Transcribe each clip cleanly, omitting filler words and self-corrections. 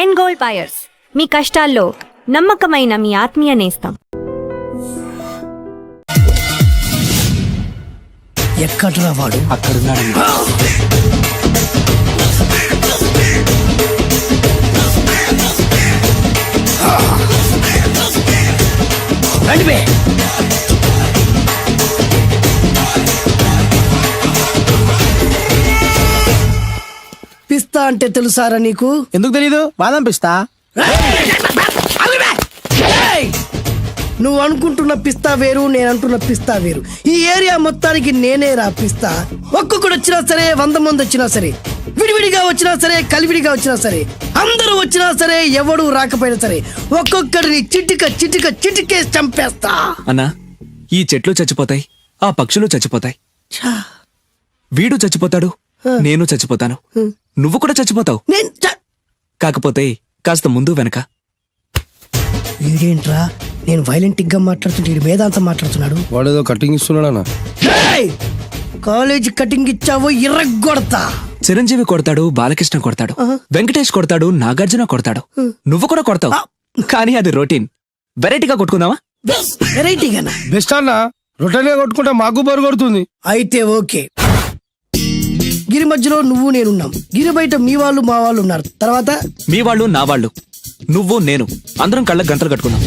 End gold buyers, మీ కష్టాల్లో నమ్మకమైన మీ ఆత్మీయ నేస్తం. ఎక్కడ్రా వాడు? అక్కడున్నాడు. రండి. పిస్తా అంటే తెలుసారా నీకు? ఎందుకు తెలీదు? బాదం పిస్తా. నువ్వు అనుకుంటున్న పిస్తా వేరు, నేను అంటున్న పిస్తా వేరు. ఈ ఏరియా మొత్తానికి నేనే రా పిస్తా. ఒక్కొక్కడు వచ్చినా సరే, 100 మంది వచ్చినా సరే, విడివిడిగా వచ్చినా సరే, కలివిడిగా వచ్చినా సరే, అందరూ వచ్చినా సరే, ఎవడు రాకపోయినా సరే, ఒక్కొక్కడిని చిటికేసి చంపేస్తా. అన్నా, ఈ చెట్లు చచ్చిపోతాయి, ఆ పక్షులు చచ్చిపోతాయి, వీడు చచ్చిపోతాడు, నేను చచ్చిపోతాను, నువ్వు కూడా చచ్చిపోతావు. కాకపోతే కాస్త ముందు వెనక. వీడేంట్రా నేను వైలెంటిక్ గా మాట్లాడుతుంటే వేదాంతం మాట్లాడుతున్నాడు. వాడేదో కటింగ్ ఇస్తున్నాడా? కాలేజ్ కటింగ్ ఇచ్చావో ఇర్రగొడతా. చిరంజీవి కొడతాడు, బాలకృష్ణ కొడతాడు, వెంకటేష్ కొడతాడు, నాగార్జున కొడతాడు, నువ్వు కూడా కొడతావు. కానీ అది రొటీన్. వెరైటీగా కొట్టుకుందామా? వెరైటీగానా? బెస్ట్ అన్న. రొట్టెనే కొట్టుకుంటే మాకు బరు కొడుతుంది. అయితే ఓకే. గిరి మధ్యలో నువ్వు నేనున్నాం. గిరి బయట మీ వాళ్ళు మా వాళ్ళు ఉన్నారు. తర్వాత మీ వాళ్ళు నా వాళ్ళు, నువ్వు నేను, అందరం కళ్ళకు గంటలు కట్టుకున్నాం.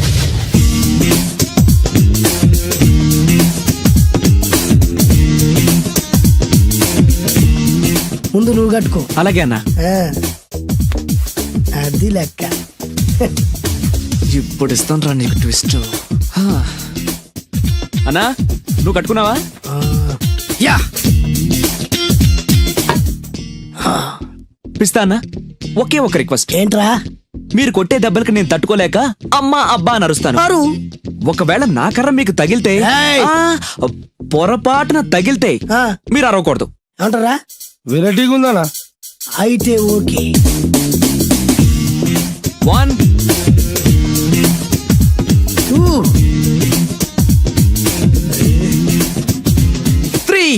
ముందు నువ్వు కట్టుకో. అలాగే అన్నా. అది లెక్క. ఇప్పుడు ఇస్తాను రా నీకు ట్విస్ట్. అన్నా, నువ్వు కట్టుకున్నావా? యా. పిస్తా అన్నా, ఒకే ఒక రిక్వెస్ట్. ఏంట్రా? మీరు కొట్టే దెబ్బలకి నేను తట్టుకోలేక అమ్మా అబ్బా అని అరుస్తాను. ఒకవేళ నా కర్ర మీకు తగిలితే, పొరపాటున తగిలితే మీరు అరవకూడదు. ఏమంటారా? వెరైటీగా ఉందనా? అయితే ఓకే. 1 2 3.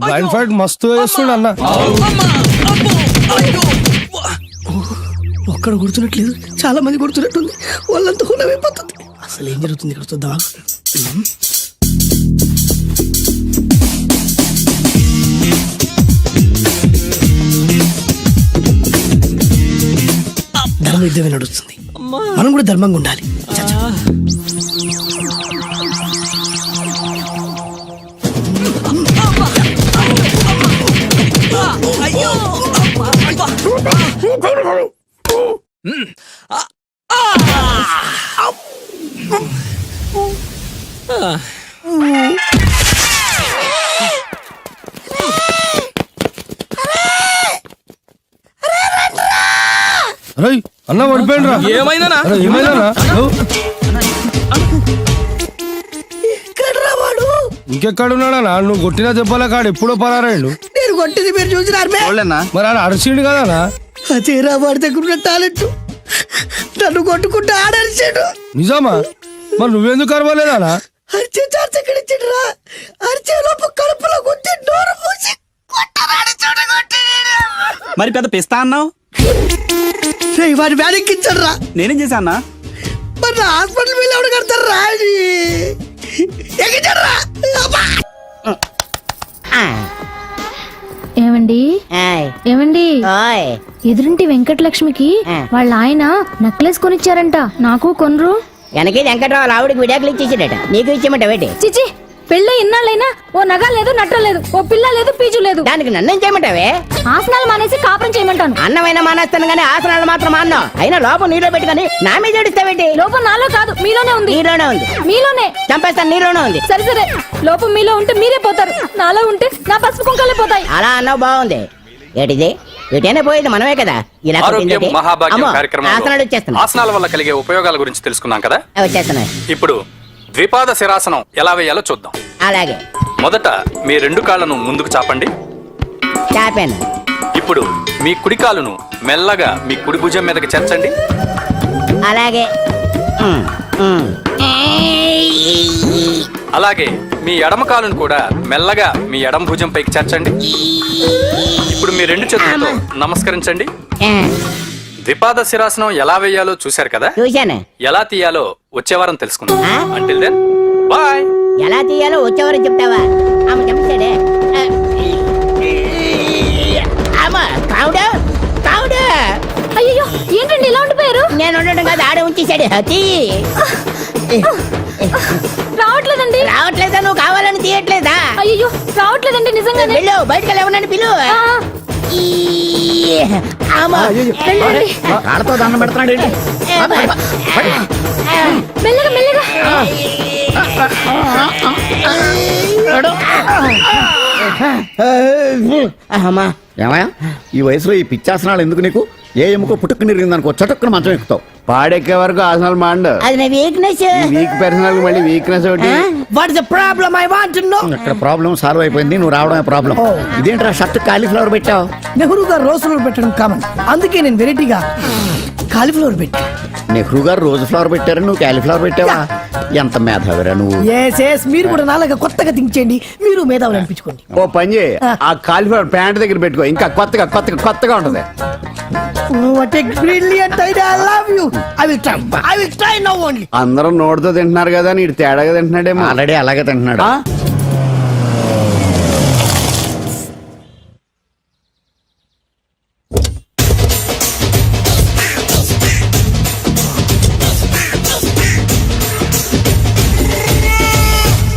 బ్లైండ్ ఫైట్ మస్తు వేస్తుండ అన్న. ఒక్కడ కొడుతున్నట్లేదు, చాలా మంది కొడుతున్నట్టుంది. వాళ్ళంతా హులమైపోతుంది. అసలు ఏం జరుగుతుంది ఇక్కడ చూద్దామా? ధర్మ యుద్ధమే నడుస్తుంది. మనం కూడా ధర్మంగా ఉండాలి. అరే అన్న పడిపోయిండ్రా. ఏమైందనా? ఏమైందనా? ఇంకెక్కడున్నాడా? నువ్వు కొట్టిన దెబ్బల కాడు ఎప్పుడో పరారాడు. నేను కొట్టింది మీరు చూసినారు. మరి ఆడ అరిసిండు కదనా? అదేరా వాడి దగ్గర ఉన్న టాలెంట్. నన్ను కొట్టుకుంటే ఆడరిచాడు. నిజమా? మరి నువ్వెందుకు అరవలేదానా? అరిచే ఛాన్స్ ఎక్కడ ఇచ్చిండ్రా? అరిచే లోపు కడుపులో కొట్టి నోరు మూసి కొట్టరాడు చూడగొట్టి. మరి పెద్ద పిస్తా అన్నావు? వాడి వ్యాధికిచ్చాడు రా. నేనేం చేశానా? మరి నా హాస్పిటల్ బిల్ ఎవడు కడతారు రా? ఏమండి ఏమండి, ఎదురింటి వెంకటలక్ష్మికి వాళ్ళ ఆయన నెక్లెస్ కొనిచ్చారంట. నాకు కొనరు? వెనకే వెంకటరావు ఆవిడకి విడాకులు ఇచ్చేసాడట. నీకు ఇచ్చేమంట వేటి? చిచి, పెళ్ళ ఇన్నాళ్ళైనా ఓ నగ లేదు, నట్ట లేదు, ఓ పిల్ల లేదు, పీజు లేదు. దానికి నన్నేం చేయమంటావే? ఆసనాలు మానేసి కాపురం చేయమంటాను. అన్నమైన మానేస్తాను గానీ ఆసనాలు మాత్రం మానో. అయినా లోపం నీలో పెట్టుకుని నా మీద ఏడుస్తావేటి? లోపం నాలో కాదు, మీలోనే ఉంది. నీలోనే ఉంది. మీలోనే చంపేస్తాను. నీలోనే ఉంది. సరే సరే, లోపం మీలో ఉంటే మీరే పోతారు, నాలో ఉంటే నా పసుపు కుంకాలే పోతాయి. అలా అన్నావు, బాగుంది. ఏటిది? ఎటైనా పోయేది మనమే కదా. ఇలా ఆరోగ్యం మహాభాగ్యం కార్యక్రమం ఆసనాల వల్ల కలిగే ఉపయోగాల గురించి తెలుసుకున్నాం కదా. వచ్చేస్తున్నాయి. ఇప్పుడు ద్విపాద శిరాసనం ఎలా వేయాలో చూద్దాం. అలాగే. మొదట మీ 2 కాళ్ళను ముందుకు చాపండి. చాపాను. ఇప్పుడు మీ కుడి కాలును మెల్లగా మీ కుడి భుజం మీదకి చేర్చండి. అలాగే అలాగే మీ ఎడమ కాలును కూడా మెల్లగా మీ ఎడమ భుజం పైకి చేర్చండి. ఇప్పుడు మీ రెండు చేతులతో నమస్కరించండి. ద్విపాద శిరాసనం ఎలా వేయాలో చూశారు కదా, చూశాను. ఎలా తీయాలో వచ్చే వారం తెలుసుకుందాం. Until then bye. ఎలా తీయాలో వచ్చేవారు చెప్తావా? ఆమె చెప్తాడే. కావుడు కావుడు. అయ్యో ఏంటండి ఇలా ఉండిపోయారు? నేను ఉండడం కాదు, ఆడే ఉంచేసాడు. రావట్లేదండి. రావట్లేదా? నువ్వు కావాలని తీయట్లేదా? అయ్యో రావట్లేదండి నిజంగానే. వెళ్ళు, బయటకు వెళ్ళవనని పిలు. ఆ, వెళ్ళండి. కాళ్ళతో దండం పెడుతున్నాడు ఏంటి? మెల్లగా మెల్లగా. అమ్మా, ఏమయ్యా ఈ వయసులో ఈ పిచ్చాసనాలు ఎందుకు నీకు? ఏ ఎముకో పుట్టుకుని ఇరిగిందనుకో చటుక్కున మంచం ఎక్కుతావు. పాడెక్కే వరకు ఆసనాలు మాండు. అది నా వీక్నెస్. వీక్ పర్సనల్ మళ్ళీ వీక్నెస్ ఒకటి. What is the problem I want to know. ఇక్కడ ప్రాబ్లం సాల్వ్ అయిపోయింది, నువ్వు రావడమే ప్రాబ్లం. ఇదేంట్రా షర్ట్ కాలీఫ్లవర్ పెట్టావు? నెహ్రూ గారు రోజ్ ఫ్లవర్ పెట్టడం కామన్, అందుకే నేను వెరైటీగా కాలీఫ్లవర్ పెట్టా. నెహ్రూ గారు రోజు ఫ్లవర్ పెట్టారు, నువ్వు కాలీఫ్లవర్ పెట్టావా? ఎంత మేధావిరా నువ్వు. ఎస్ మీరు కూడా నాలాగా కొత్తగా థింక్ చేయండి, మీరు మేధావులు అనిపించుకోండి. ఓ పని చేయి, ఆ కాలీఫ్లవర్ ప్యాంట్ దగ్గర పెట్టుకో, ఇంకా కొత్తగా ఉంటది. What a brilliant idea. I love you. I will try now only. అందరూ నోటితో తింటున్నారు కదా, నీడు తేడాగా తింటున్నాడేమో. ఆల్రెడీ అలాగే తింటున్నాడు.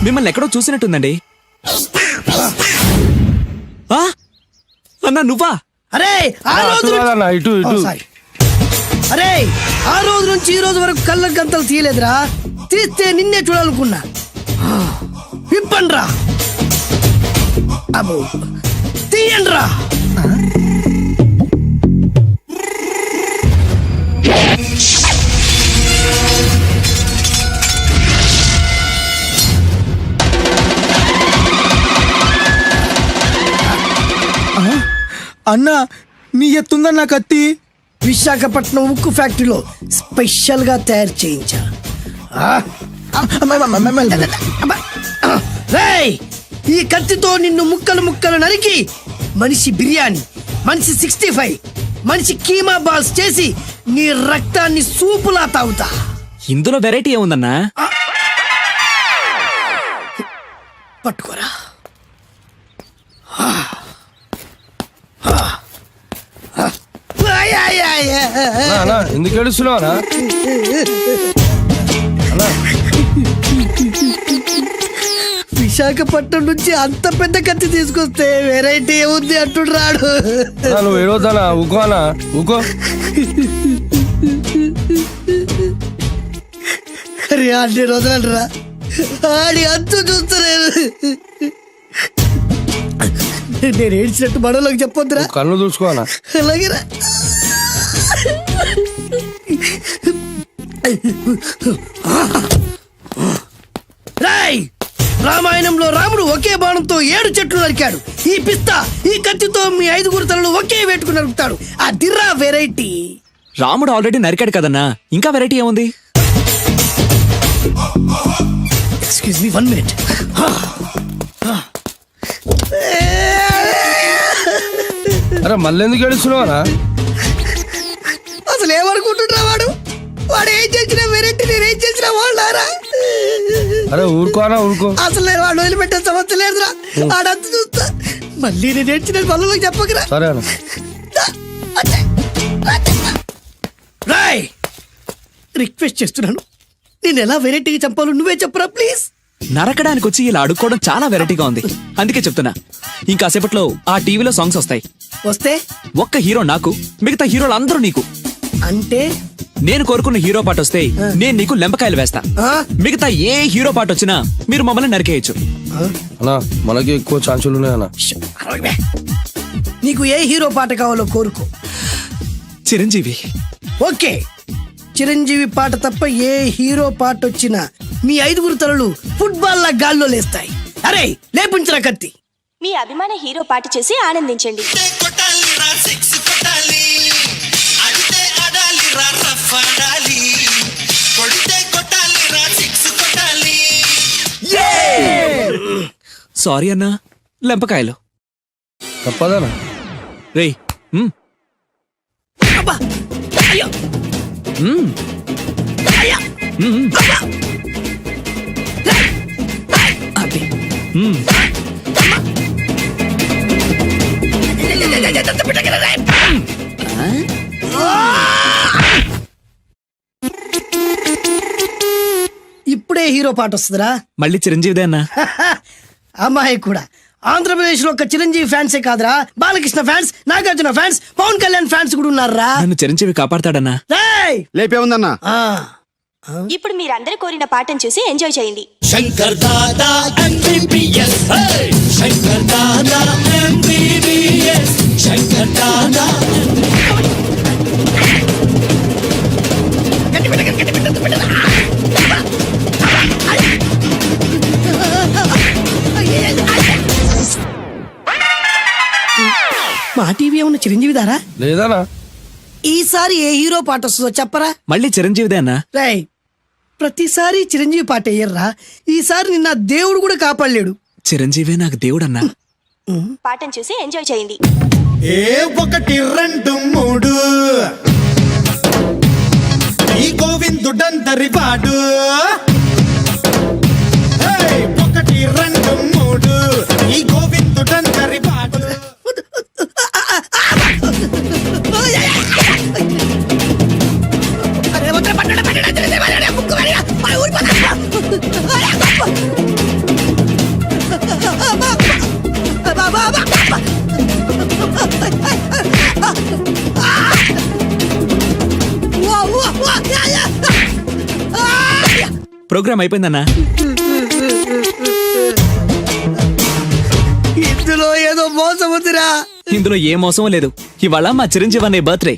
మిమ్మల్ని ఎక్కడో చూసినట్టుందండి. ఆ? అన్నా నువ్వా? అరే ఆ రోజు అన్న ఇటు ఇటు. సారీ. అరే ఆ రోజు నుంచి ఈ రోజు వరకు కళ్ళ గంతలు తీయలేదురా. తీస్తే నిన్నే చూడాలనుకున్నా. విప్పండ్రా. అబ్బో తీయండ్రా. అన్న నీ ఎత్తుందన్న కత్తి. విశాఖపట్నం ఉక్కు ఫ్యాక్టరీలో స్పెషల్ గా తయారు చేయించా. రేయ్, ఈ కత్తితో నిన్ను ముక్కలు ముక్కలు నరికి మనిషి బిర్యానీ, మనిషి 65, మనిషి కీమా బాల్స్ చేసి నీ రక్తాన్ని సూపులా తాగుతా. ఇందులో వెరైటీ ఏముందన్నా? పట్టుకోరా. అన్న ఎందుకు ఏడుస్తున్నావా? విశాఖపట్నం నుంచి అంత పెద్ద కత్తి తీసుకొస్తే వెరైటీ ఏముంది అంటుడు రాడు. నువ్వు ఏడవద్దానా? ఊకో అన్న ఊకో. అరే అన్ని రోజులరా ఆడి అంతు చూస్తలేదు. నేను ఏడ్చినట్టు మనలోకి చెప్పొద్దురా. కళ్ళు చూసుకోనా? అలాగేరా. రాయ్, రామాయణంలో రాముడు ఒకే బాణంతో 7 చెట్లు నరికాడు. ఈ పిస్తా ఈ కత్తితో మీ 5 తలలు ఒకే వేటుకు నరుకుతాడు. ఆ దిర్రా వెరైటీ. రాముడు ఆల్రెడీ నరికాడు కదన్నా, ఇంకా వెరైటీ ఏముంది? Excuse me 1 minute. అరే మళ్ళీ ఎందుకు ఏడుస్తున్నావా? అసలు ఏమనుకుంటున్నా వాడు ఏం చేసినా వెరైటీ, నేనేం చేసినా వాళ్ళారా. అరే ఊరుకోనా ఊరుకో. అసలు నేను వాడు వదిలిపెట్టే సమస్య లేదురా. ఆడంతా చూస్తా. మళ్ళీ నేను ఏడ్చిన పనులకు చెప్పకరా. సరే అన్న. రాయ్, రిక్వెస్ట్ చేస్తున్నాను, నేను ఎలా వెరైటీగా చంపాలో నువ్వే చెప్పరా ప్లీజ్. నరకడానికి వచ్చి ఇలా అడుక్కోవడం చాలా వెరైటీగా ఉంది, అందుకే చెప్తున్నా. ఇంకాసేపట్లో ఆ టీవీలో సాంగ్స్ వస్తాయి. వస్తే ఒక్క హీరో నాకు, మిగతా హీరోలు అందరూ నీకు. అంటే నేను కోరుకున్న హీరో పాట వస్తే నేను నీకు లెంపకాయలు వేస్తా. ఆ? మిగతా ఏ హీరో పాట వచ్చినా మీరు మమ్మల్ని నరికేయచ్చు. అన్నా మనకి ఎక్కువ ఛాన్సులు ఉన్నాయన్నా. నీకు ఏ హీరో పాట కావాలో కోరుకో. చిరంజీవి. ఓకే, చిరంజీవి పాట తప్ప ఏ హీరో పాట వచ్చినా మీ 5 తలలు ఫుట్బాల్ లా గాల్లో లేస్తాయి. అరే లేపుంచరా కత్తి. మీ అభిమాన హీరో పాట చేసి ఆనందించండి. కొట్టాలి రా 6 కొట్టాలి, అడితే అడాలి రా రఫ్ ఆడాలి. సారీ అన్నా, లెంపకాయలు. తప్పదనా? రేయ్ మ్. మ్. మ్. అది. మ్. ఇప్పుడే హీరో పాట వస్తుందిరా. మళ్ళీ చిరంజీవిదే అన్నా. అమ్మాయి కూడా ఆంధ్రప్రదేశ్ లో ఒక చిరంజీవి ఫ్యాన్సే కాదురా, Balakrishna fans, Nagarjuna fans, Pawan Kalyan fans కూడా ఉన్నారా. నన్ను చిరంజీవి కాపాడతాడన్నా. రేయ్! లేపే ఉందన్నా. ఆ, ఇప్పుడు మీరందరూ కోరిన పాటను చూసి ఎంజాయ్ చేయండి. మా టీవీ ఏమన్నా చిరంజీవి దారా? లేదనా? ఈసారి ఏ హీరో పాట వస్తుందో చెప్పరా. మళ్ళీ చిరంజీవిదే అన్నా. రేయ్, ప్రతిసారి చిరంజీవి పాట వేయర్రా. ఈసారి నిన్న దేవుడు కూడా కాపాడలేడు. చిరంజీవే నాకు దేవుడన్నా. పాటను చూసి ఎంజాయ్ చేయండి. ఏ 1 2 3 ఈ గోవిందుడందరి వాడు. 1 2 3 ఈ గోవిందుడందరి వాడు. ప్రోగ్రామ్ అయిపోయిందన్నా. ఇందులో ఏదో మోసం ఉందిరా. ఇందులో ఏ మోసం లేదు. ఇవాళ మా చిరంజీవి అనే బర్త్డే.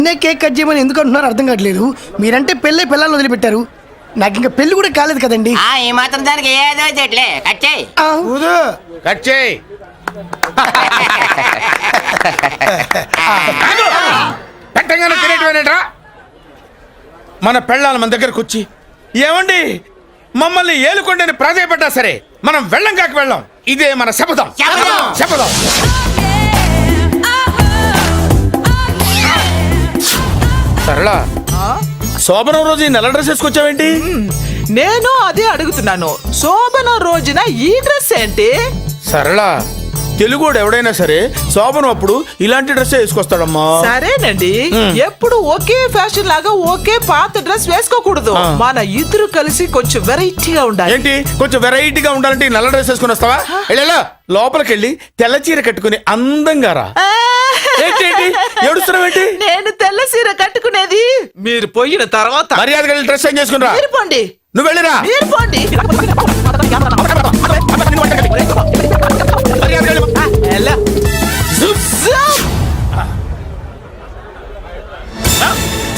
నే కేక్ కట్ చేయమని ఎందుకు అంటున్నారు అర్థం కావట్లేదు. మీరంటే పెళ్ళై పిల్లల్ని వదిలిపెట్టారు, నాకు ఇంకా పెళ్లి కూడా కాలేదు కదండి. ఈ మాత్రం దానికి ఏదో చెట్లే కట్టే. కట్ చేయి. పెట్టంగానే తినేటివేనేట్రా? మన పెళ్ళాలి మన దగ్గరకు వచ్చి ఏమండి మమ్మల్ని ఏలుకొండని ప్రాధాయపడ్డా సరే మనం వెళ్ళం కాక వెళ్ళం. ఇదే మన శపథం. శపథం. సరళా, శోభనం రోజు ఈ నల్ల డ్రెస్ వేసుకొచ్చావేంటి? నేను అదే అడుగుతున్నాను. శోభన రోజున ఈ డ్రెస్ ఏంటి? సరళా, తెలుగుడు ఎవడైనా సరే శోభనం అప్పుడు ఇలాంటి డ్రెస్ వేసుకొస్తాడమ్మా. సరేనండి, ఎప్పుడు ఒకే ఫ్యాషన్ లాగా ఒకే పాత డ్రెస్ వేసుకోకూడదు. మన ఇద్దరు కలిసి కొంచెం వెరైటీగా ఉండాలి. ఏంటి కొంచెం వెరైటీగా ఉండాలంటే ఈ నల్ల డ్రెస్ వేసుకుని వస్తావా? వెళ్ళా లోపలికి వెళ్ళి తెల్ల చీర కట్టుకుని అందంగా రా. ఏంటి ఏడుస్తున్నావేంటి? నేను తెల్ల సీర కట్టుకునేది మీరు పోయిన తర్వాత. మర్యాదగా వెళ్ళి డ్రెస్ చేంజ్ చేసుకుని రా. మీరు పోండి. నువ్వు వెళ్ళిరా. మీరు పోండి. ఎలా?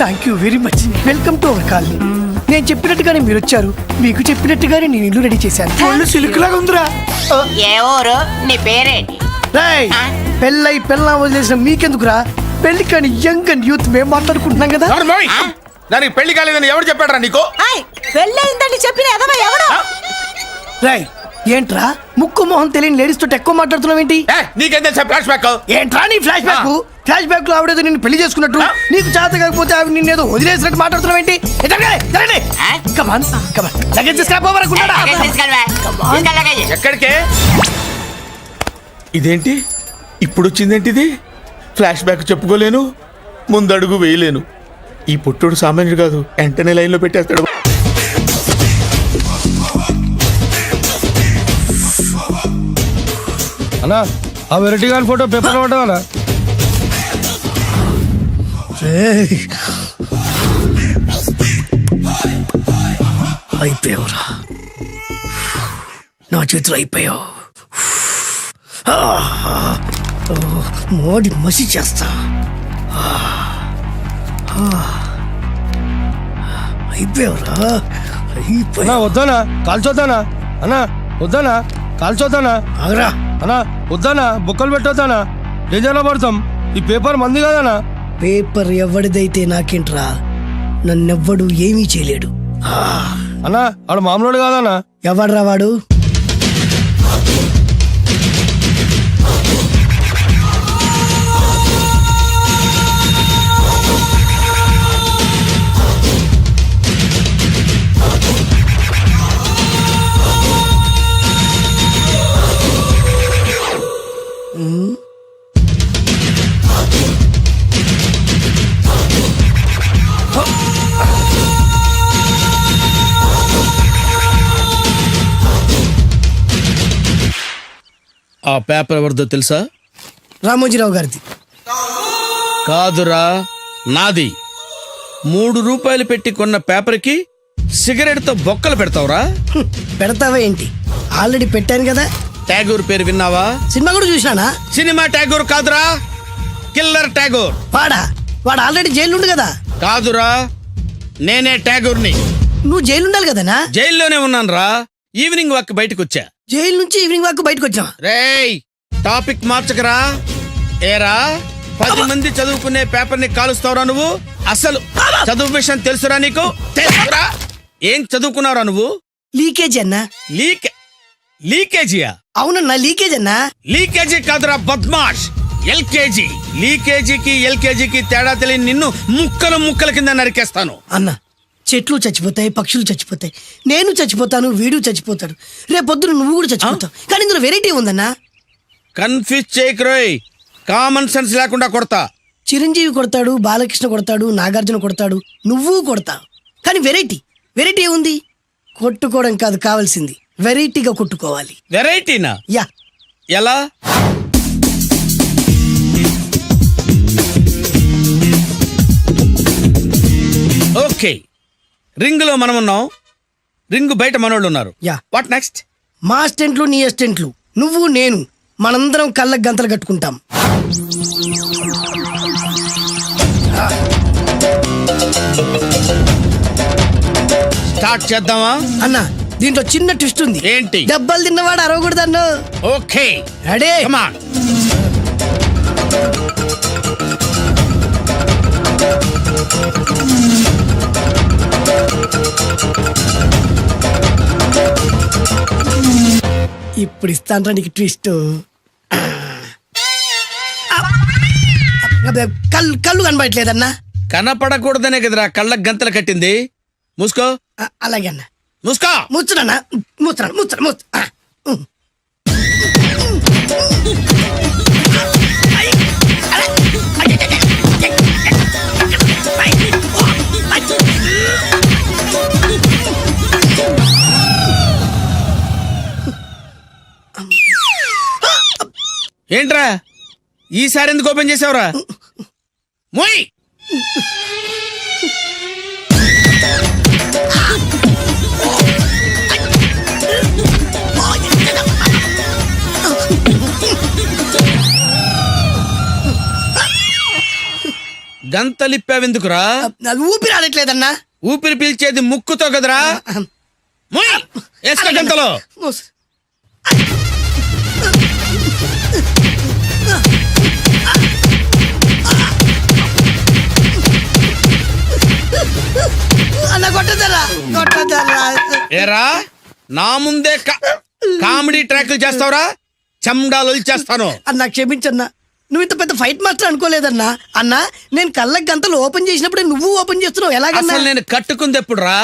Thank you very much. Welcome to our colony. నేను చెప్పినట్టుగానే మీరు వచ్చారు, మీకు చెప్పినట్టుగానే నేను ఇల్లు రెడీ చేశాను. ఒళ్ళు సిల్క్ లాగా ఉందిరా. ఏ ఊరు? నీ పేరేంటి? రేయ్, పెళ్ళై పెళ్ళం వదిలేసిన మీకెందుకురా? పెళ్లి కాని యంగ్ అండ్ యూత్ మేము మాట్లాడుకుంటున్నాం కదా. దానికి పెళ్లి కాలేదని ఎవరు చెప్పాడరా నీకు? పెళ్ళయిందని చెప్పిన ఎదవ ఎవడు? రేయ్, ఏంట్రా ముక్కు మొహం తెలియని లేడీస్ తోటి ఎక్కువ మాట్లాడుతున్నావు ఏంటి? నీకేం తెలుసా ఫ్లాష్ బ్యాక్? ఏంట్రా నీ ఫ్లాష్ బ్యాక్? ఫ్లాష్ బ్యాక్ లో ఆవిడేదో నిన్ను పెళ్లి చేసుకున్నట్టు, నీకు చేత కాకపోతే ఆవిడ నిన్నేదో వదిలేసినట్టు మాట్లాడుతున్నావు ఏంటి? ఎక్కడికే? ఇదేంటి ఇప్పుడు వచ్చిందేంటి? ఇది ఫ్లాష్ బ్యాక్ చెప్పుకోలేను, ముందడుగు వేయలేను. ఈ పుట్టుడు సామాన్యుడు కాదు, వెంటనే లైన్ లో పెట్టేస్తాడు. అన్నా ఆ వెరైటీ గారి ఫోటో పేపర్ పడ్డా? అయిపోయావురా, నా చేతులు అయిపోయావు. మోడి మసి చేస్తా. అయిపోయావురా, అన్నా వద్దానా కాల్చొద్దానా? అన్నా వద్దానా కాల్చొద్దానా? ఆగరా అన్నా వద్దానా, బొక్కలు పెట్టొద్దానా? డేంజర్లో పడతాం. ఈ పేపర్ మంది కదనా? పేపర్ ఎవడిదైతే నాకేంట్రా, నన్నెవ్వడు ఏమీ చేయలేడు. అన్నా ఆడు మామూలు కాదన్నా. ఎవడ్రా వాడు? ఆ పేపర్ ఎవరిదో తెలుసా? రామోజీరావు గారిది. కాదురా, నాది. 3 రూపాయలు పెట్టి కొన్న పేపర్కి సిగరెట్తో బొక్కలు పెడతావురా? పెడతావా ఏంటి? ఆల్రెడీ పెట్టాను కదా. ట్యాగూర్ పేరు విన్నావా? సినిమా కూడా చూసినానా? సినిమా ట్యాగూర్ కాదురా, కిల్లర్ ట్యాగూర్. వాడు ఆల్రెడీ జైలు ఉండు కదా. కాదురా, నేనే ట్యాగూర్ని. నువ్వు జైలు ఉండాలి కదనా? జైల్లోనే ఉన్నాను రా. ఈవినింగ్ వాక్ బయటకు వచ్చా. జైలు నుంచి ఈవినింగ్ వాక్ బయటకు వచ్చావా? రేయ్, టాపిక్ మార్చకరా. ఏరా, 10 మంది చదువుకునే పేపర్ ని కాలుస్తావురా నువ్వు? అసలు చదువు విషయం తెలుసురా నీకు? తెలుసురా? ఏం చదువుకున్నావురా నువ్వు? లీకేజీ అన్నా. లీకేజీయా? అవునన్నా, లీకేజ్ అన్నా. లీకేజీ కాదురా బద్మాష్, ఎల్కేజీ. లీకేజీకి ఎల్కేజీకి తేడా తెలియని నిన్ను ముక్కలు ముక్కల కింద నరికేస్తాను. అన్నా, చెట్లు చచ్చిపోతాయి, పక్షులు చచ్చిపోతాయి, నేను చచ్చిపోతాను, వీడు చచ్చిపోతాడు, రేపొద్దున నువ్వు కూడా చచ్చిపోతావు. కానీ ఇందులో వెరైటీ ఉందన్నా. కన్ఫ్యూజ్ చేయకురోయ్, కామన్ సెన్స్ లేకుండా కొడతా. చిరంజీవి కొడతాడు, బాలకృష్ణ కొడతాడు, నాగార్జున కొడతాడు, నువ్వు కొడతావు. కానీ వెరైటీ ఉంది. కొట్టుకోవడం కాదు కావాల్సింది, వెరైటీగా కొట్టుకోవాలి. వెరైటీనా? యా. ఎలా? ఓకే, రింగ్ లో మనం ఉన్నాం, రింగ్ బయట మనోళ్ళు ఉన్నారు. యా. What next? మా అసిస్టెంట్లు, నీ అసిస్టెంట్లు, నువ్వు నేను, మనందరం కళ్ళకు గంతలు కట్టుకుంటాం. స్టార్ట్ చేద్దామా? అన్నా, దీంట్లో చిన్న ట్విస్ట్ ఉంది. ఏంటి? దెబ్బలు తిన్నవాడు అరవకూడదన్ను. Okay, ready? Come on. ఇప్పుడు ఇస్తాను నీకు ట్విస్ట్. కళ్ళు కనబడట్లేదన్నా. కనపడకూడదనే కదరా కళ్ళకు గంతలు కట్టింది. మూసుకో. అలాగే అన్న. మూసుకో. ముచ్చునన్నా, ముచ్చరా. ఏంట్రా ఈసారి ఎందుకు ఓపెన్ చేసావురా? మోయ్. గంతలిప్పావెందుకురా? ఊపిరి ఆడట్లేదన్నా. ఊపిరి పీల్చేది ముక్కుతో కదరా. మోయ్, వేసుకో గంతలో. అన్న కొట్టదరా. ఏరా, నా ముందే కామెడీ ట్రాక్లు చేస్తావురా? చెమ్డాలు చేస్తాను. అన్నా క్షమించన్నా, నువ్వు ఇంత పెద్ద ఫైట్ మాస్టర్ అనుకోలేదన్నా. అన్నా, నేను కళ్ళకి గంతలు ఓపెన్ చేసినప్పుడే నువ్వు ఓపెన్ చేస్తున్నావు. ఎలాగన్నా? అసలు నేను కట్టుకుంది ఎప్పుడు రా?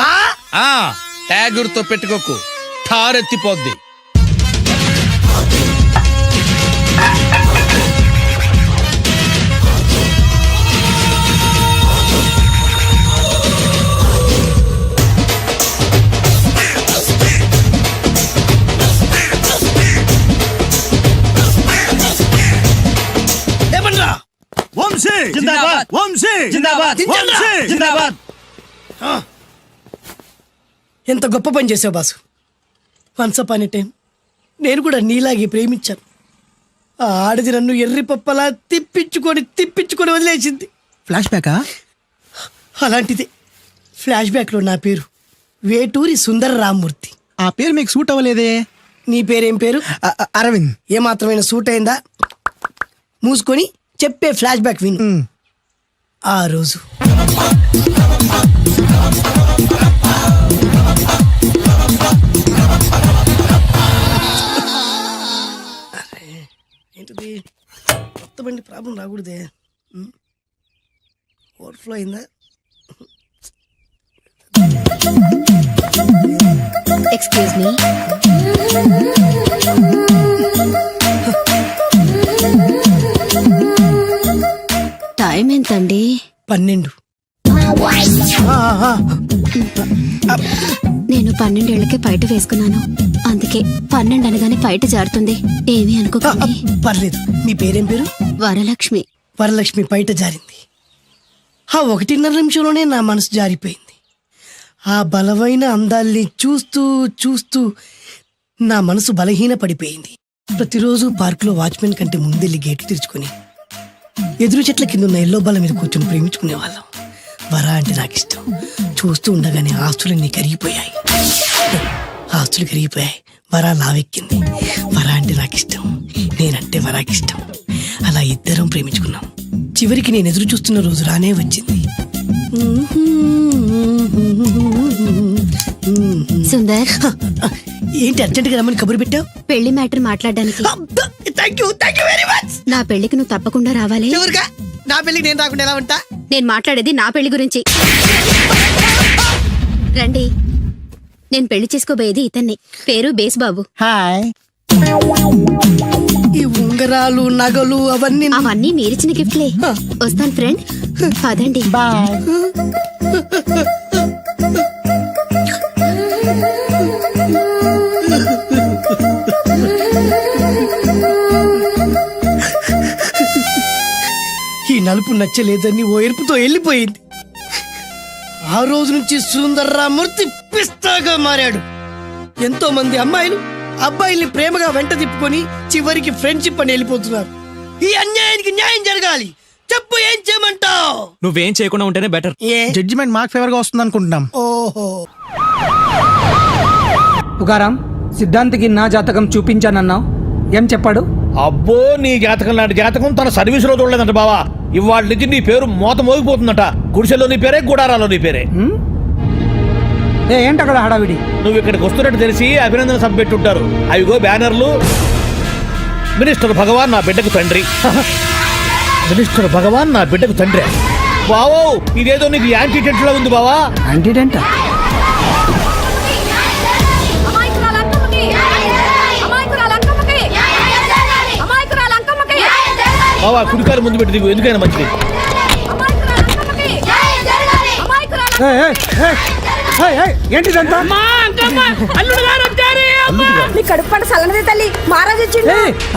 ట్యాగూర్తో పెట్టుకోకు, ఠారెత్తిపోద్ది. ఎంత గొప్ప పని చేసావు boss. Once upon a time నేను కూడా నీలాగే ప్రేమించాను. ఆ ఆడది నన్ను ఎర్రి పప్పలా తిప్పించుకొని వదిలేసింది. ఫ్లాష్ బ్యాకా? అలాంటిదే. ఫ్లాష్ బ్యాక్లో నా పేరు వేటూరి సుందర రామ్మూర్తి. ఆ పేరు మీకు సూట్ అవ్వలేదే. నీ పేరేం పేరు? అరవింద్. ఏమాత్రమైన సూట్ అయిందా? మూసుకొని చెప్పే ఫ్లాష్ బ్యాక్ విను. ఆ రోజు ఏంటిది? కొత్త బండి ప్రాబ్లం రాకూడదే. ఓవర్ఫ్లో అయిందా? Excuse me. టైం ఎంతండి? 12. నేను నేను 12 ఏళ్లకే పైట వేసుకున్నాను. అందుకే 12 అనగానే పైట జారుతుంది. ఏమీ అనుకోకండి. పర్లేదు. మీ పేరేం పేరు? వరలక్ష్మి. వరలక్ష్మి పైట జారింది. ఆ 1.5 నిమిషంలోనే నా మనసు జారిపోయింది. ఆ బలమైన అందాల్ని చూస్తూ చూస్తూ నా మనసు బలహీన పడిపోయింది. ప్రతిరోజు పార్కులో వాచ్మెన్ కంటే ముందెళ్ళి గేట్లు తెరుచుకొని ఎదురు చెట్ల కింద ఉన్న ఎల్లో బాల మీద కూర్చొని ప్రేమించుకునేవాళ్ళం. వరా అంటే నాకు ఇష్టం. చూస్తూ ఉండగానే ఆస్తులన్నీ కరిగిపోయాయి. వరా లావెక్కింది. వరా అంటే నాకు ఇష్టం, నేనంటే వరాకి ఇష్టం. అలా ఇద్దరం ప్రేమించుకున్నాం. చివరికి నేను ఎదురు చూస్తున్న రోజు రానే వచ్చింది. సుందర్, ఏంటి అర్జెంట్ గా రమ్మని కబురు పెట్టావు? పెళ్లి మ్యాటర్ మాట్లాడడానికి. Thank you very much. నా పెళ్లికి నువ్వు తప్పకుండా రావాలి. ఎవరుగా? నా పెళ్లికి నేను రాకుండా ఎలా ఉంటా? నేను మాట్లాడేది నా పెళ్లి గురించి. రండి. నేను పెళ్లి చేసుకోబోయేది ఇతన్ని. పేరు బేస్బాబు. హాయ్. ఈ ఉంగరాలు నగలు అవన్నీ మీరిచ్చిన గిఫ్ట్లే. వస్తాను ఫ్రెండ్. పదండి. బాయ్. ఈ నలుపు నచ్చలేదని ఓ ఎరుపుతో వెళ్ళిపోయింది. ఆ రోజు నుంచి సుందర్రామూర్తి పిస్తాగా మారాడు. ఎంతో మంది అమ్మాయిలు అబ్బాయిల్ని ప్రేమగా వెంట తిప్పుకొని చివరికి ఫ్రెండ్షిప్ అని వెళ్ళిపోతున్నారు. ఈ అన్యాయానికి న్యాయం జరగాలి. చెప్పు, ఏం చేయమంటావు? నువ్వేం చేయకుండా ఉంటేనే బెటర్. జడ్జిమెంట్ మాకు ఫేవర్ గా వస్తుంది అనుకుంటున్నాం. ఓహో. తుకారాం, సిద్ధాంతికి నా జాతకం చూపించానన్నావు, ఏం చెప్పాడు? అబ్బో, నీ జాతకం లాంటి జాతకం తన సర్వీస్ లో చూడలేదంట బావా. ఇవాళ నుంచి నీ పేరు మోత మోగిపోతుందట. గుడిసెలో నీ పేరే, గుడారాలో నీ పేరే. ఏంటి అక్కడ హడావిడి? నువ్వు ఇక్కడికి వస్తున్నట్టు తెలిసి అభినందన సభ పెట్టుంటారు. అవిగో బ్యానర్లు. మినిస్టర్ భగవాన్ నా బిడ్డకు తండ్రి. మినిస్టర్ భగవాన్ నా బిడ్డకు తండ్రి. బావో, ఇదేదో నీకు యాంటీటెంట్ లా ఉంది బావా. యాంటీటెంట్? బావా, కుడికారు ముందు పెట్టి దిగు, ఎందుకైనా మంచిది. ఏంటిదంతా?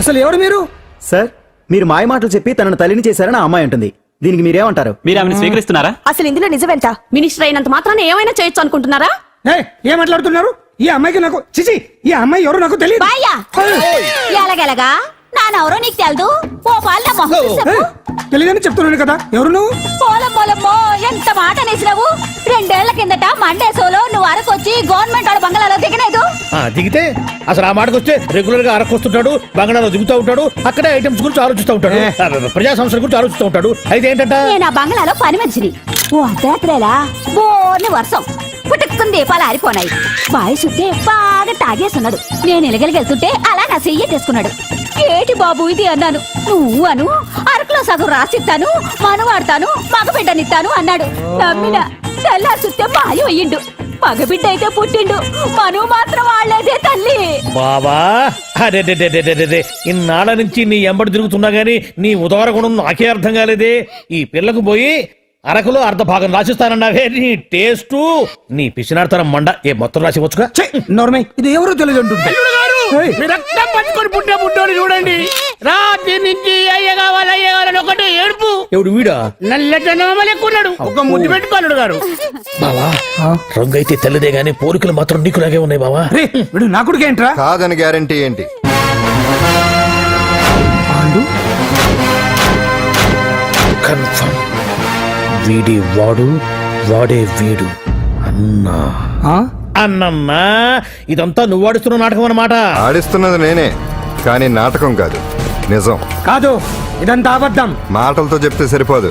అసలు ఎవరు మీరు? సార్, మీరు మాయ మాటలు చెప్పి తనను తల్లిని చేశారని ఆ అమ్మాయి అంటుంది. దీనికి మీరేమంటారు? మీరు ఆమెను స్వీకరిస్తున్నారా? అసలు ఇందులో నిజమేంట? మినిస్టర్ అయినంత మాత్రాన ఏమైనా చేయొచ్చు అనుకుంటున్నారా? ఏం మాట్లాడుతున్నారు? ఈ అమ్మాయికి నాకు చిచి, ఈ అమ్మాయి ఎవరు నాకు తెలియదు. ఎలాగెలగా నానెవరో నీకు తెలదు. ఓ పాల తెలియదని చెప్తున్నాను కదా. ఎవరు నువ్వు? పోలమ్మో, ఎంత మాట అనేసినావు. 2 ఏళ్ల కిందట మండేసోలో నువ్వు అరకొచ్చి గవర్నమెంట్ వాళ్ళ బంగాళాలో దిగలేదు. దిగితే అసలు ఆ మాటకు వస్తే రెగ్యులర్ గా అరకొస్తుంటాడు, బంగాళాలో దిగుతూ ఉంటాడు, అక్కడే ఐటమ్స్ గురించి ఆలోచిస్తూ ఉంటాడు, ప్రజా సంస్థల గురించి ఆలోచిస్తూ ఉంటాడు. అయితే ఏంటంట, నేను ఆ బంగాళాలో పని మనిషిని. ఓ అర్ధరాత్రేలా బోర్ని వర్షం పుట్టుకుని దీపాలు ఆరిపోనాయి. బాయ్ చుట్టే బాగా తాగేస్తున్నాడు. నేను ఎలగలిగెళ్తుంటే అలా నా చెయ్యి తీసుకున్నాడు. ఏటి బాబు ఇది అన్నాను. నువ్వు అను, అరకులో సగం రాసిస్తాను, మనవాడతాను, మగబిడ్డనిస్తాను అన్నాడు. నమ్మిన తెల్లారి చూస్తే మాయం అయ్యిండు. మగబిడ్డ అయితే పుట్టిండు, మనువు మాత్రం వాళ్ళేదే తల్లి. బాబా, అరే ఇన్నాళ్ళ నుంచి నీ ఎంబడి తిరుగుతున్నా గానీ నీ ఉదార గుణం నాకే అర్థం కాలేదే. ఈ పిల్లకు పోయి అరకులో అర్ధ భాగం రాసిస్తానన్నావే. నీ టేస్టు, నీ పిచ్చినాడతనం మండ. మొత్తం రాసి వచ్చుగా. నోర్మై, ఇది ఎవరో తెలియదు అంటుంది. రక్తం పట్టుకొని పుట్టే పుట్టోని చూడండి. రాత్రి నుంచి అయ్య కావాలని ఒకటి ఏడుపు. ఎవడు వీడా? నల్లెక్కున్నాడు. ఒక ముద్దు పెట్టుకోలేడు గారు. బావా, రంగు అయితే తెల్లదే గానీ పోలికలు మాత్రం నీకులాగే ఉన్నాయి బావా. వీడు నా కొడుకు ఏంట్రా? కాదని గ్యారంటీ ఏంటి? కన్ఫర్మ్. వీడి వాడు, వాడే వీడు. అన్నా అన్నమ్మా, ఇదంతా నువ్వు ఆడిస్తున్న నాటకం అన్నమాట. ఆడిస్తున్నది నేనే, కానీ నాటకం కాదు, నిజం కాదు. ఇదంతా అబద్ధం. మాటలతో చెప్తే సరిపోదు,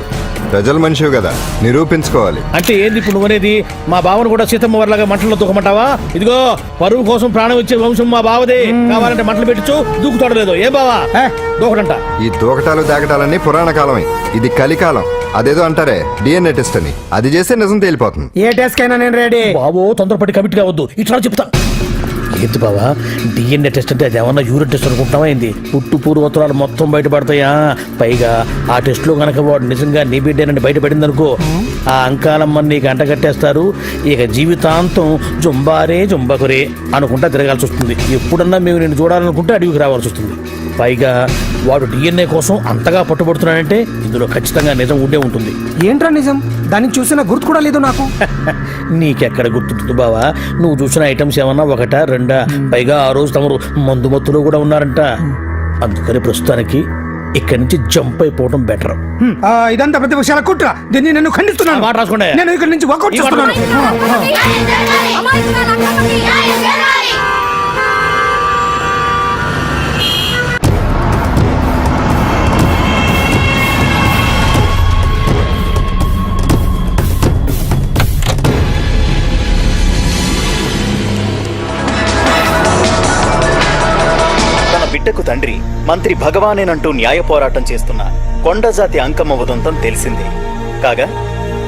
ప్రజల మనిషివి కదా, నిరూపించుకోవాలి. అంటే ఏంది ఇప్పుడు నువ్వనేది? మా బావను కూడా సీతమ్మ వారిలాగా మంటల్లో దూకమంటావా? ఇదిగో, పరువు కోసం ప్రాణం ఇచ్చే వంశం మా బావదే. కావాలంటే మంటలు పెట్టచ్చు, దూకుతాడు లేదు. ఏ బావా, దూకడంట. ఈ దూకటాలు దాకటాలన్నీ పురాణ కాలమే, ఇది కలికాలం. అదేదో అంటారే డిఎన్ఏ టెస్ట్ అని, అది చేస్తే నిజం తేలిపోతుంది. ఏ టెస్ట్ కైనా నేను రెడీ. బావో, తొందరపడి కమిట్ కావద్దు. ఇట్లా చెప్తా. ఏంటి బావా డిఎన్ఏ టెస్ట్ అంటే అది ఏమన్నా యూరిన్ టెస్ట్ అనుకుంటున్నావా ఏంది? పుట్టు పూర్వోత్తరాలు మొత్తం బయటపడతాయా? పైగా ఆ టెస్ట్ లో గనక వాడు నిజంగా నీ బిడ్డేనని బయటపడింది అనుకో, ఆ అంకాలమ్మని నీకు అంటగట్టేస్తారు. ఇక జీవితాంతం జుంబారే జుంబకురే అనుకుంటా తిరగాల్సి వస్తుంది. ఎప్పుడన్నా మేము నేను చూడాలనుకుంటే అడవికి రావాల్సి వస్తుంది. పైగా వాడు డిఎన్ఏ కోసం అంతగా పట్టుబడుతున్నాడంటే ఇందులో ఖచ్చితంగా నిజం ఉండే ఉంటుంది. ఏంట్రా నిజం? దాన్ని చూసిన గుర్తు కూడా లేదు నాకు. నీకెక్కడ గుర్తుంటుంది బావా? నువ్వు చూసిన ఐటమ్స్ ఏమన్నా ఒకటా రెండా? పైగా ఆ రోజు తమరు మందు మత్తులో కూడా ఉన్నారంట. అందుకని ప్రస్తుతానికి ఇక్కడి నుంచి జంప్ అయిపోవడం బెటర్. ఇదంతా పెద్ద విషయాల కుట్ర. దీన్ని నేను ఖండిస్తున్నాను. మాట రాసుకోండి. నేను ఇక్కడి నుంచి వాకౌట్ చేస్తున్నాను. బిడ్డకు తండ్రి మంత్రి భగవానేనంటూ న్యాయ పోరాటం చేస్తున్న కొండజాతి అంకమ్మ ఉదంతం తెలిసిందే. కాగా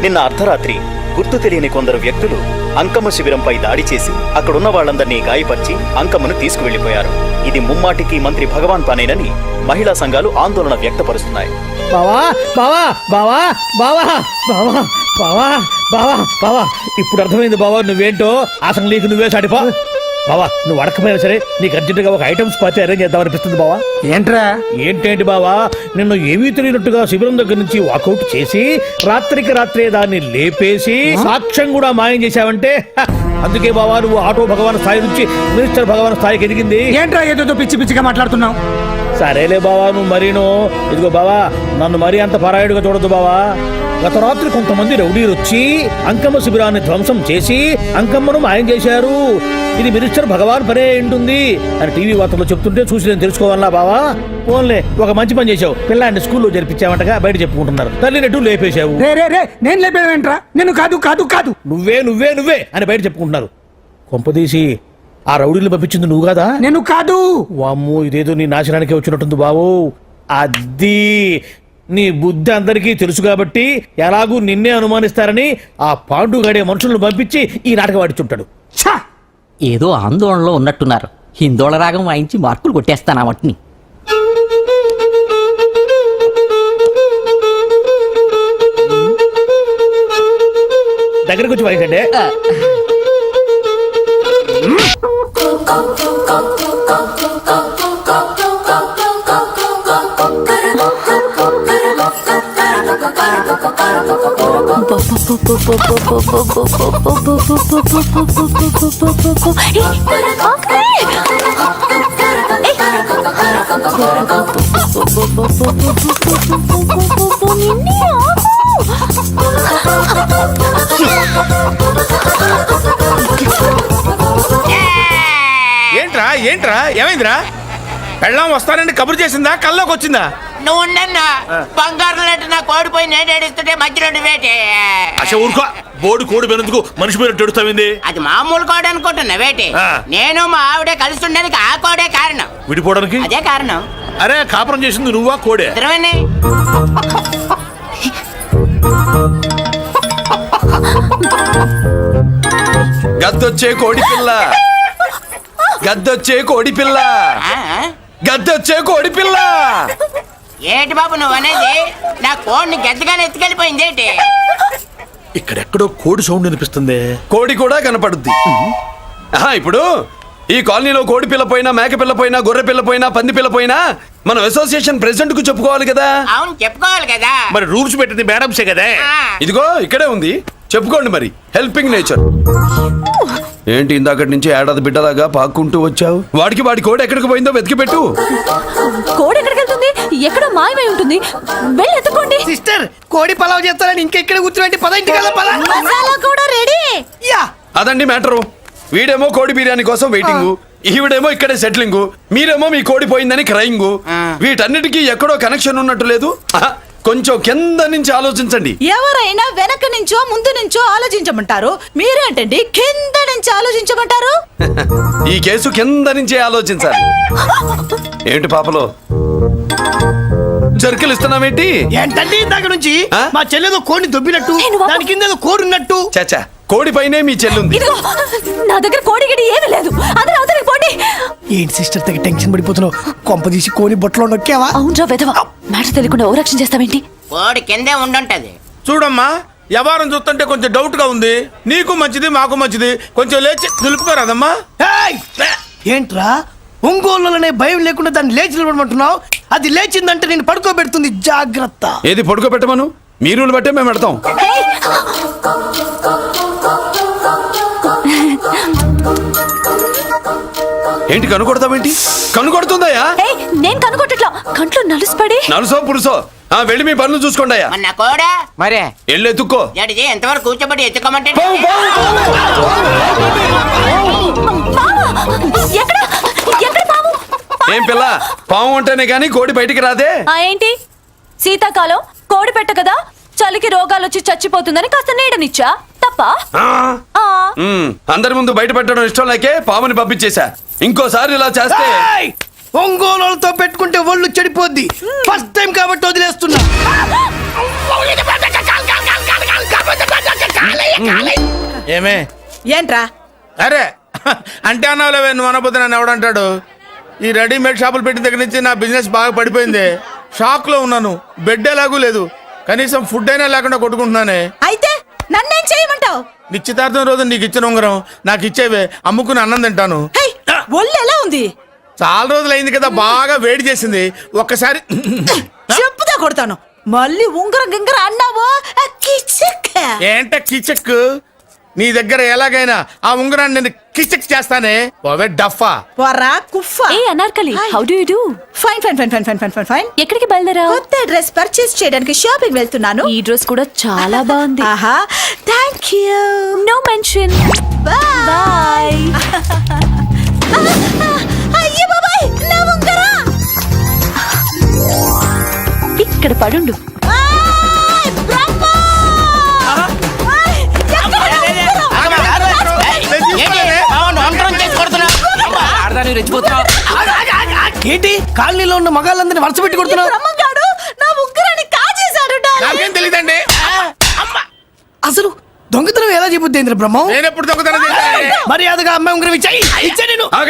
నిన్న అర్ధరాత్రి గుర్తు తెలియని కొందరు వ్యక్తులు అంకమ్మ శిబిరంపై దాడి చేసి అక్కడున్న వాళ్ళందరినీ గాయపరిచి అంకమ్మను తీసుకువెళ్లిపోయారు. ఇది ముమ్మాటికి మంత్రి భగవాన్ పనేనని మహిళా సంఘాలు ఆందోళన వ్యక్తపరుస్తున్నాయి. బావా బావా బావా బావా బావా బావా బావా బావా ఇప్పుడు అర్థమైంది బావా నువ్వేంటో. అసలు నీకు నువ్వే సాటిపో బావా. నువ్వు అడకపోయినా సరే నీకు అర్జెంటుగా ఒక ఐటమ్స్ పార్టీ అరేంజ్ చేద్దామనిపిస్తుంది బావా. ఏంట్రా? ఏంటేంటి బావా, నిన్ను ఏమీ తెలియనట్టుగా శిబిరం దగ్గర నుంచి వాకౌట్ చేసి రాత్రికి రాత్రే దాన్ని లేపేసి సాక్ష్యం కూడా మాయం చేశావంటే అందుకే బావా నువ్వు ఆటో భగవాన్ స్థాయి నుంచి మినిస్టర్ భగవాన్ స్థాయికి ఎదిగింది. ఏంట్రా ఏదో పిచ్చి పిచ్చిగా మాట్లాడుతున్నావు? సరేలే బావా నువ్వు మరీను. ఇదిగో బావా నన్ను మరీ అంత పరాయుడుగా చూడద్దు బావా. గత రాత్రి కొంతమంది రౌడీలు వచ్చి అంకమ్మ శిబిరాన్ని ధ్వంసం చేసి అంకమ్మను మాయం చేశారు. ఇది మినిస్టర్ భగవాన్ పనే ఉంటుంది అని టీవీ వార్తల్లో చెప్తుంటే చూసి నేను తెలుసుకోవాలా బావా? ఓన్లే ఒక మంచి పని చేశావు. పిల్లాన్ని స్కూల్లో జరిపించావంటగా బయట చెప్పుకుంటున్నారు. తల్లినట్టు లేపేశావు. నేను లేపేవేంట్రా? నేను కాదు కాదు కాదు నువ్వే నువ్వే నువ్వే అని బయట చెప్పుకుంటున్నారు. కొంపదీసి ఆ రౌడీలు పంపించింది నువ్వు కాదా? నేను కాదు. వామ్మో ఇదేదో నీ నాశనానికి వచ్చినట్టుంది బావు. అది నీ బుద్ధి అందరికీ తెలుసు కాబట్టి ఎలాగూ నిన్నే అనుమానిస్తారని ఆ పాండుగాడే మనుషులను పంపించి ఈ నాటకం ఆడిచుంటాడు. ఏదో ఆందోళనలో ఉన్నట్టున్నారు. హిందోళ రాగం వాయించి మార్కులు కొట్టేస్తాను ఆ మట్టిని. దగ్గరకు వచ్చి వాయించండి. ఏంట్రా ఏంట్రా ఏమైందిరా? పెళ్ళాం వస్తానండి కబురు చేసిందా? కల్లోకి వచ్చిందా? నువ్వు ఉండన్నా బంగారం లాంటి నా కోడిపోయి నేను ఏడుస్తుంటే మధ్యలో నువ్వేటే. అసలు ఊరుకో. బోర్డు కోడి పెనందుకు మనిషి మీద ఏడుస్తావింది? అది మామూలు కోడి అనుకుంటున్నా వేటే. నేను మా ఆవిడే కలిసి ఉండడానికి ఆ కోడే కారణం. విడిపోవడానికి అదే కారణం. అరే కాపురం చేసింది నువ్వా కోడే? ఇద్దరమేనే. గద్దొచ్చే కోడి పిల్ల, గద్దొచ్చే కోడి పిల్ల, గద్దొచ్చే కోడి పిల్ల. ఏంటి బాబు నువ్వు అనేది? నా కోడిని గద్దగానే ఎత్తుకెళ్ళిపోయింది ఏంటి? ఇక్కడెక్కడో కోడి సౌండ్ అనిపిస్తుంది. కోడి కూడా కనపడుద్ది. ఇప్పుడు ఈ కాలనీలో కోడి పిల్ల పోయినా, మేక పిల్ల పోయినా, గొర్రె పిల్ల పోయినా, పంది పిల్ల పోయినా మనం అసోసియేషన్ ప్రెసిడెంట్ కు చెప్పుకోవాలి కదా. అవును చెప్పుకోవాలి కదా. మరి రూల్స్ పెట్టింది మేడమ్సే కదా. ఇదిగో ఇక్కడే ఉంది, చెప్పుకోండి మరి. Helping nature. ఏంటి ఇందాకటి నుంచి ఏడాది బిడ్డలాగా పాక్కుంటూ వచ్చావు? వాడికి వాడి కోడి ఎక్కడికి పోయిందో వెతికి పెట్టు. కోడి ఎక్కడికి వెళ్తుంది? ఎక్కడో మాయమై ఉంటుంది. వెళ్ళి ఎత్తుకోండి. సిస్టర్ కోడి పలావ్ చేస్తారని ఇంకెక్కడ కూర్చోండి. పద ఇంటికి మసాలా కూడా రెడీ. అదండి మ్యాటరు. వీడేమో కోడి బిర్యానీ కోసం వెయిటింగ్, ఈవిడేమో ఇక్కడే సెటిలింగ్, మీరేమో మీ కోడి పోయిందని క్రయింగ్. వీటన్నిటికీ ఎక్కడో కనెక్షన్ ఉన్నట్టు లేదు. కొంచెం కింద నుంచి ఆలోచించండి. ఎవరైనా వెనక నుంచో ముందు నుంచో ఆలోచించమంటారు, మీరేంటండి కింద నుంచి ఆలోచించమంటారు? ఈ కేసు కింద నుంచే ఆలోచించాలి. ఏంటి పాపలో జర్కలు ఇస్తున్నావేంటి? ఏంటండి ఇందాక నుంచి మా చెల్లెదో కోడిని దొబ్బినట్టు, దాని కింద కోడి ఉన్నట్టు. చాచా కోడిపైనే మీ చెల్లుంది. ఇదిగో నా దగ్గర కోడి గిడి ఏమీ లేదు. అందరూ అవతలకి పోండి. ఏంటి సిస్టర్ దగ్గర టెన్షన్ పడిపోతున్నావు? కొంప తీసి కోని బొట్టలో నొక్కావా? అవునరా వెధవ, మ్యాటర్ తెలియకుండా ఓ రక్షణ చేస్తావేంటి? కోడి కిందే ఉండుంటది. చూడమ్మా, వ్యవహారం చూస్తుంటే కొంచెం డౌట్ గా ఉంది. నీకు మంచిది, మాకు మంచిది. కొంచెం లేచి నిలుపుకోరాదమ్మా. ఏయ్! ఏంట్రా ఒంగోలులోనే భయం లేకుండా దాన్ని లేచి నిలబడమంటున్నావు? అది లేచిందంటే నేను పడుకోబెడుతుంది. జాగ్రత్త. ఏది పడుకోబెట్టమను? మీ రూల్ బట్టే మేము పెడతాం. ఏంటి కనుకొడతావేంటి? కనుకొడుతుందయ్యా? నేను కనుకొట్టట్లా, కంట్లో నలుసుపడి. నలుసో పురుసో వెళ్ళి మీ పనులు చూసుకోండి అయ్యా. మన కోడా మరే ఎల్లు ఎత్తుక్కో. జడిది ఎంతవరకు కూర్చోబెట్టి ఎత్తుకోమంటే ఎక్కడ ఎక్కడ పాము? ఏం పిల్ల, పాము ఉంటేనే గాని కోడి బయటికి రాదే. ఏంటి శీతాకాలం కోడి పెట్ట కదా, చలికి రోగాలు వచ్చి చచ్చిపోతుందని కాస్త నీడనిచ్చా తప్ప? అందరి ముందు బయట పెట్టడం ఇష్టం లేకే పాముని పంపించేశా. ఇంకోసారి ఇలా చేస్తే ఒంగోలుతో పెట్టుకుంటే ఒళ్ళు చెడిపోద్ది. ఫస్ట్ టైం కాబట్టి వదిలేస్తున్నా. ఏమే ఏంట్రా? అరే అంటే అన్నావులేవే, నువ్వు అనబోతే నన్ను ఎవడంటాడు? ఈ రెడీమేడ్ షాపులు పెట్టిన దగ్గర నుంచి నా బిజినెస్ బాగా పడిపోయింది. షాక్ లో ఉన్నాను. బెడ్ ఎలాగూ లేదు, కనీసం ఫుడ్ అయినా లేకుండా కొట్టుకుంటున్నానే. అయితే నన్నేం చేయమంటావు? నిశ్చితార్థం రోజు నీకు ఇచ్చిన ఉంగరం నాకు ఇచ్చేవే, అమ్ముకుని అన్నం తింటాను. ఒళ్ళు ఎలా ఉంది? చాలా రోజులు అయింది కదా, బాగా వేడి చేసింది. ఒక్కసారి చెప్పుదా కొడతాను. మళ్ళీ ఉంగరం గింగర అన్నావో ఏంట కిచక్? నీ దగ్గర ఎలాగైనా ఆ ఉంగరాన్ని నేను కిచక్ చేస్తానే. పోవే డఫా. వరా కుఫా. ఏ Anarkali, how do you do? Fine fine fine fine fine fine fine fine. ఎక్కడికి బయలుదేరావు? కొత్త డ్రెస్ పర్చేస్ చేయడానికి షాపింగ్ వెళ్తున్నాను. ఈ డ్రెస్ కూడా చాలా బాగుంది. ఆహా, thank you. No mention. Bye. అయ్యో బాబాయ్, నా ఉంగరా ఇక్కడ పడుండు. ఏంటి కాలనీలో ఉన్న మగాళ్ళందరినీ వరుస పెట్టి కొడుతున్నావు? బ్రహ్మంగాడు నా ఉంగరాన్ని కాజేశాడు. నాకేం తెలియదండి. అసలు దొంగతనం ఎలా చెబుద్ది బ్రహ్మం? నేను ఎప్పుడు దొంగతనం చేశాను? మర్యాదగా అమ్మాయి ఉంగరం ఇచ్చాయి. ఇచ్చా నేను.